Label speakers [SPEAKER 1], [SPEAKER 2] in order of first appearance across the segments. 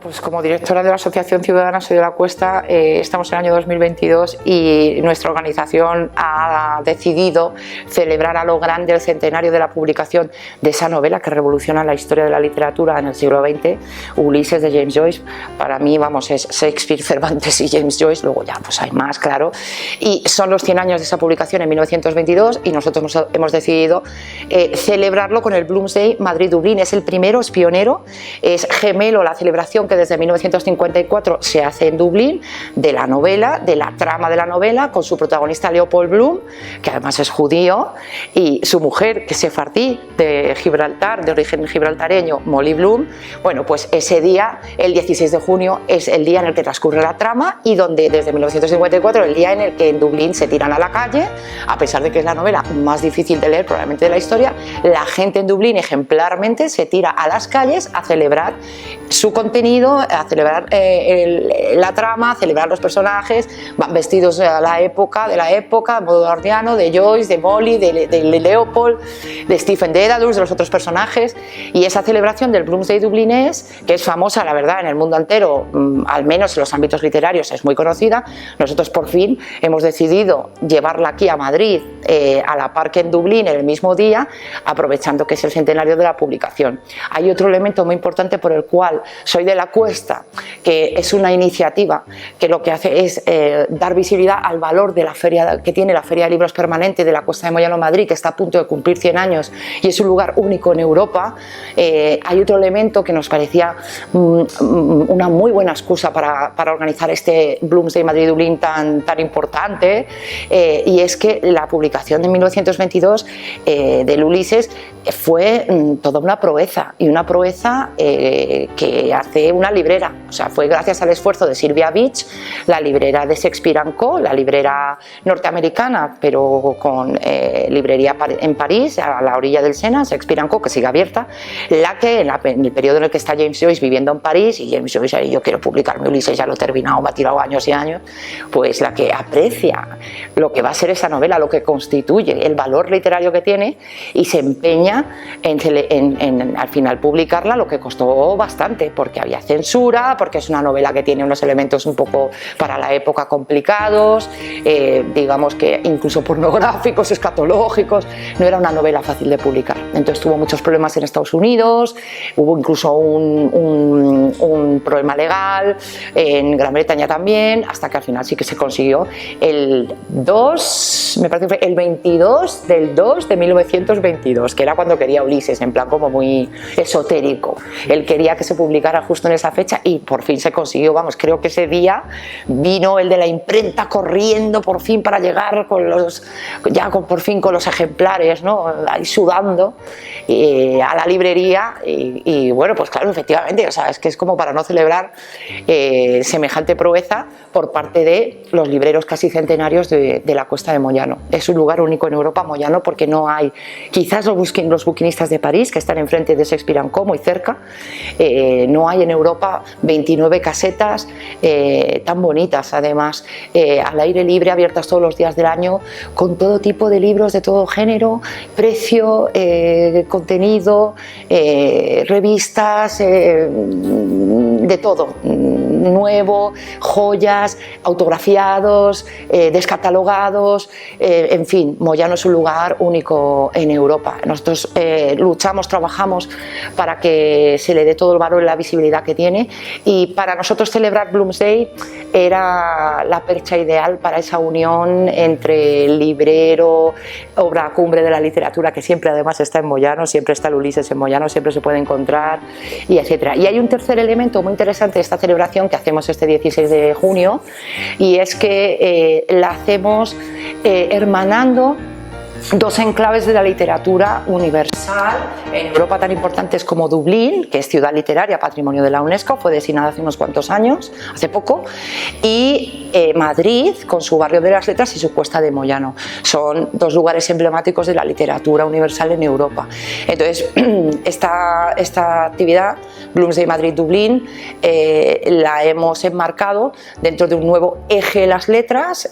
[SPEAKER 1] Pues como directora de la Asociación Ciudadana Soy de la Cuesta, estamos en el año 2022 y nuestra organización ha decidido celebrar a lo grande el centenario de la publicación de esa novela que revoluciona la historia de la literatura en el siglo XX, Ulises, de James Joyce. Para mí, vamos, es Shakespeare, Cervantes y James Joyce, luego ya pues hay más, claro. Y son los 100 años de esa publicación en 1922 y nosotros hemos decidido celebrarlo con el Bloomsday Madrid-Dublín. Es el primero, es pionero, es gemelo la celebración que desde 1954 se hace en Dublín, de la novela, de la trama de la novela, con su protagonista Leopold Bloom, que además es judío, y su mujer, que es sefardí, de Gibraltar, de origen gibraltareño, Molly Bloom. Bueno, pues ese día, el 16 de junio, es el día en el que transcurre la trama y donde desde 1954, el día en el que en Dublín se tiran a la calle, a pesar de que es la novela más difícil de leer probablemente de la historia, la gente en Dublín ejemplarmente se tira a las calles a celebrar su contenido, a celebrar la trama, a celebrar los personajes, van vestidos a la época, modo ardiano, de Joyce, de Molly, de Leopold, de Stephen Dedalus, de los otros personajes, y esa celebración del Bloomsday dublinés, que es famosa, la verdad, en el mundo entero, al menos en los ámbitos literarios es muy conocida. Nosotros por fin hemos decidido llevarla aquí a Madrid, a la par que en Dublín, en el mismo día, aprovechando que es el centenario de la publicación. Hay otro elemento muy importante por el cual Soy de la Cuesta, que es una iniciativa que lo que hace es dar visibilidad al valor de la feria que tiene la Feria de Libros Permanente de la Cuesta de Moyano, Madrid, que está a punto de cumplir 100 años y es un lugar único en Europa. Hay otro elemento que nos parecía una muy buena excusa para organizar este Bloomsday Madrid-Dublín tan importante, y es que la publicación de 1922 del Ulises fue toda una proeza, y una proeza que hace una librera. O sea, fue gracias al esfuerzo de Sylvia Beach, la librera de Shakespeare & Co., la librera norteamericana, pero con librería en París, a la orilla del Sena, Shakespeare & Co., que sigue abierta, la que en el periodo en el que está James Joyce viviendo en París, y James Joyce, yo quiero publicar mi Ulises, ya lo he terminado, me ha tirado años y años, pues la que aprecia lo que va a ser esa novela, lo que constituye el valor literario que tiene, y se empeña en al final publicarla, lo que costó bastante, porque había censura, porque es una novela que tiene unos elementos un poco para la época complicados, digamos que incluso pornográficos, escatológicos. No era una novela fácil de publicar, entonces tuvo muchos problemas en Estados Unidos, hubo incluso un problema legal en Gran Bretaña también, hasta que al final sí que se consiguió el 2, me parece que fue el 22 del 2 de 1922, que era cuando quería Ulises, en plan como muy esotérico. Él quería que se publicara justo en esa fecha y por fin se consiguió. Vamos, creo que ese día vino el de la imprenta corriendo por fin para llegar por fin con los ejemplares, ¿no? Ahí sudando a la librería y bueno, pues claro, efectivamente, o sea, es que es como para no celebrar semejante proeza por parte de los libreros casi centenarios de la Cuesta de Moyano. Es un lugar único en Europa, Moyano, porque no hay, quizás los buquinistas de París, que están enfrente de Shakespeare & Co., muy cerca, no hay en Europa 29 casetas tan bonitas, además, al aire libre, abiertas todos los días del año, con todo tipo de libros de todo género, precio, contenido, revistas, de todo, nuevo, joyas, autografiados, descatalogados, en fin, Moyano es un lugar único en Europa. Nosotros luchamos, trabajamos para que se le dé todo el valor y la visibilidad que tiene, y para nosotros celebrar Bloomsday era la percha ideal para esa unión entre el librero, obra cumbre de la literatura, que siempre además está en Moyano, siempre está el Ulises en Moyano, siempre se puede encontrar, y etcétera. Y hay un tercer elemento muy interesante de esta celebración que hacemos este 16 de junio, y es que la hacemos hermanando dos enclaves de la literatura universal en Europa tan importantes como Dublín, que es ciudad literaria, patrimonio de la UNESCO, fue designada hace unos cuantos años, hace poco, y Madrid, con su barrio de las letras y su Cuesta de Moyano. Son dos lugares emblemáticos de la literatura universal en Europa. Entonces, esta actividad, Bloomsday Madrid-Dublín, la hemos enmarcado dentro de un nuevo eje de las letras,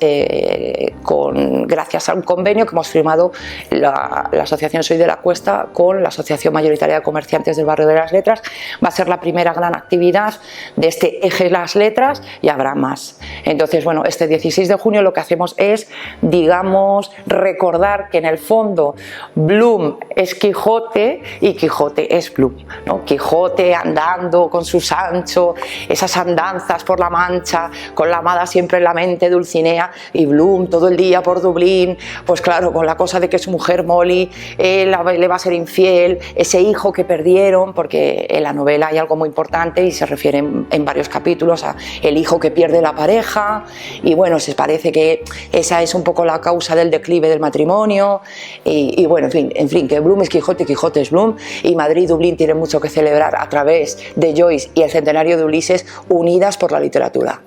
[SPEAKER 1] gracias a un convenio que hemos firmado sumado la asociación Soy de la Cuesta con la Asociación Mayoritaria de Comerciantes del Barrio de las Letras. Va a ser la primera gran actividad de este eje de las letras y habrá más. Entonces, bueno, este 16 de junio lo que hacemos es, digamos, recordar que en el fondo Bloom es Quijote y Quijote es Bloom, ¿no? Quijote andando con su Sancho, esas andanzas por la Mancha, con la amada siempre en la mente, Dulcinea, y Bloom todo el día por Dublín, pues claro, con la cosa de que su mujer Molly le va a ser infiel, ese hijo que perdieron, porque en la novela hay algo muy importante y se refiere en varios capítulos a el hijo que pierde la pareja, y bueno, se parece que esa es un poco la causa del declive del matrimonio, y bueno, en fin, que Bloom es Quijote, Quijote es Bloom, y Madrid y Dublín tienen mucho que celebrar a través de Joyce y el centenario de Ulises, unidas por la literatura.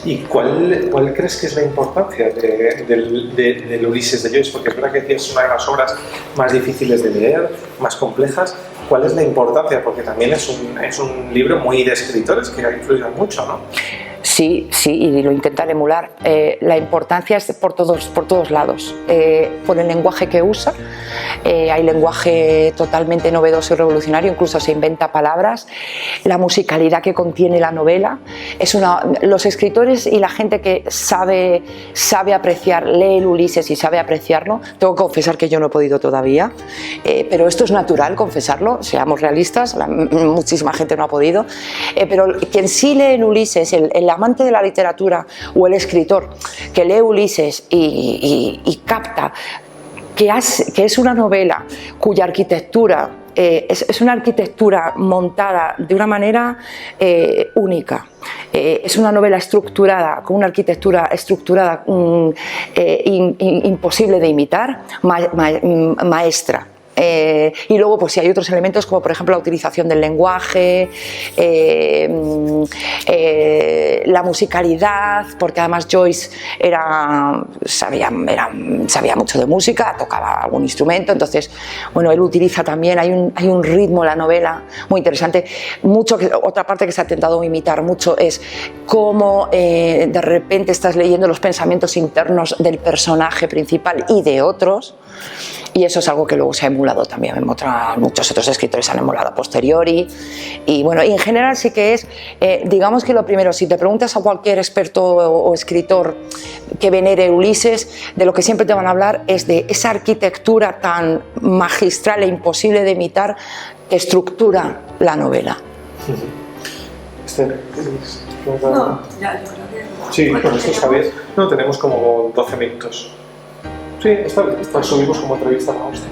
[SPEAKER 2] ¿Y cuál crees que es la importancia del Ulises de Joyce? Porque es verdad que es una de las obras más difíciles de leer, más complejas. ¿Cuál es la importancia? Porque también es un libro muy de escritores que ha influido mucho, ¿no?
[SPEAKER 1] Sí, y lo intentan emular. La importancia es por todos lados. Por el lenguaje que usa, hay lenguaje totalmente novedoso y revolucionario, incluso se inventa palabras. La musicalidad que contiene la novela. Los escritores y la gente que sabe apreciar, lee el Ulises y sabe apreciarlo. Tengo que confesar que yo no he podido todavía, pero esto es natural confesarlo, seamos realistas, muchísima gente no ha podido. Pero quien sí lee el Ulises, el amante de la literatura o el escritor que lee Ulises y capta que es una novela cuya arquitectura es una arquitectura montada de una manera única. Es una novela estructurada, con una arquitectura estructurada imposible de imitar, maestra. Y luego pues si hay otros elementos como por ejemplo la utilización del lenguaje, la musicalidad, porque además Joyce sabía mucho de música, tocaba algún instrumento, entonces bueno, él utiliza también, hay un ritmo en la novela muy interesante. Otra parte que se ha intentado imitar mucho es cómo de repente estás leyendo los pensamientos internos del personaje principal y de otros. Y eso es algo que luego se ha emulado también, muchos otros escritores han emulado a posteriori. Y bueno, y en general sí que es, digamos que lo primero, si te preguntas a cualquier experto o escritor que venere Ulises, de lo que siempre te van a hablar es de esa arquitectura tan magistral e imposible de imitar que estructura la novela.
[SPEAKER 3] No, ya, yo creo que...
[SPEAKER 2] Sí, con esto sabéis. No, tenemos como 12 minutos. Sí, está bien. Subimos como entrevista a usted.